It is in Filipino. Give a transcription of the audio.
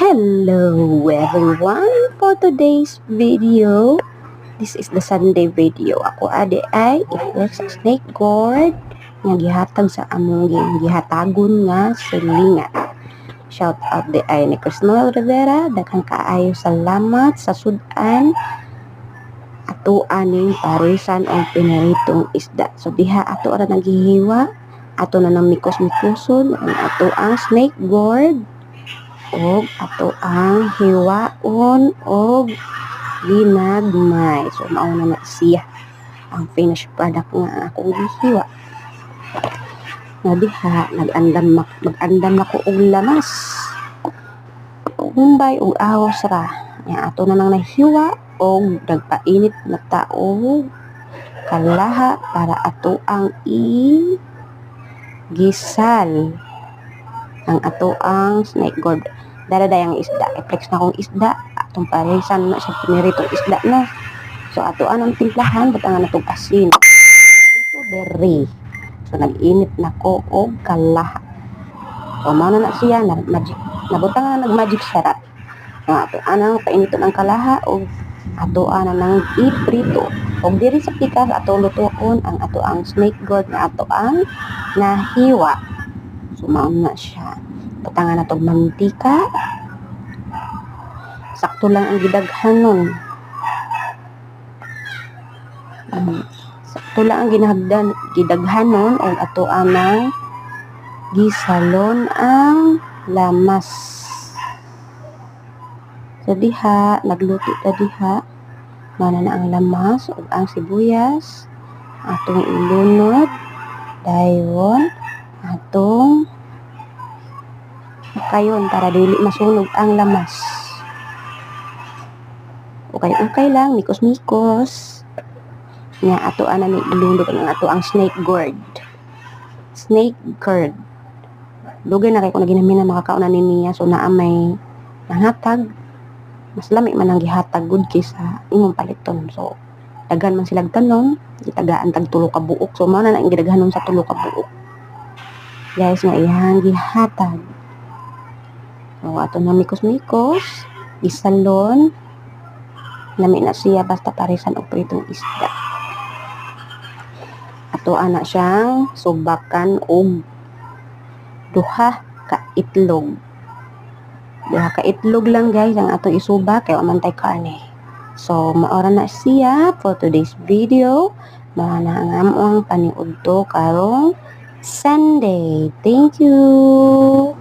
Hello everyone! For today's video, this is the Sunday video. Ako ade ay i-flex sa snake gourd nga gihatag sa among gihatagon nga silingan. Shout out di ay ni Crisnoel Rivera. Daghang kaayo salamat sa sudan ato aning parisan o pinaritong isda. So diha ato ra naghihiwa, ato na nang mikos-mikoson ang ato ang snake gourd og ato ang hiwaon og ginagmay. So mauna na siya ang finished product nga akong gihiwa. Na diha mag-andam ako og lamas, humbay og ahos ra. Nga ato na nang nahiwa og nagpainit na tao kalaha para ato ang gisal ang ato ang snake gourd. Daradayang isda, i-flex na akong isda, atong parisan na sa piniritong isda no. So ato anong timplahan, batangan natong asin. Ito dere. So nag-init na ko og kalaha. So mao na siya na magic. Nabutangan na nag-magic sarap. So ato anang painiton ang kalaha og ato anang iprito. Og diri sa pikas ato lutuon ang ato ang snake gourd na ato ang nahiwa. So mao na siya. Patangan na itong mantika. Sakto lang ang gidaghanon. Sakto lang ang gidaghanon o ato anang gisalon ang lamas. So diha, nagluto ta diha. Mana na ang lamas o ang sibuyas. Atong ilunod. Dayon. Atong kayon para dili masunog ang lamas. Okay lang, mikos-mikos. Nga ato ana ni ilundog ang ato ang snake gourd. Snake gourd. Dugay na kay kung naginami na makakauna ni niya so naa may nanghatag. Mas lami man ang gihatag good kaysa imong paliton. So daghan man silang tanom, gitagaan tag 3 ka buok. So mao na ang gidaghanon sa 3 ka buok. Guys, nga iyang gihatag. So, ato na mikos-mikos, isalon, nami na siya basta parisan og pritong isda. Ato ana siyang subakan og duha ka itlog. Duha ka itlog lang guys ang atong isubak kay amantay karne. So, maora na siya for today's video. Mao na ang among paniudto karong Sunday. Thank you.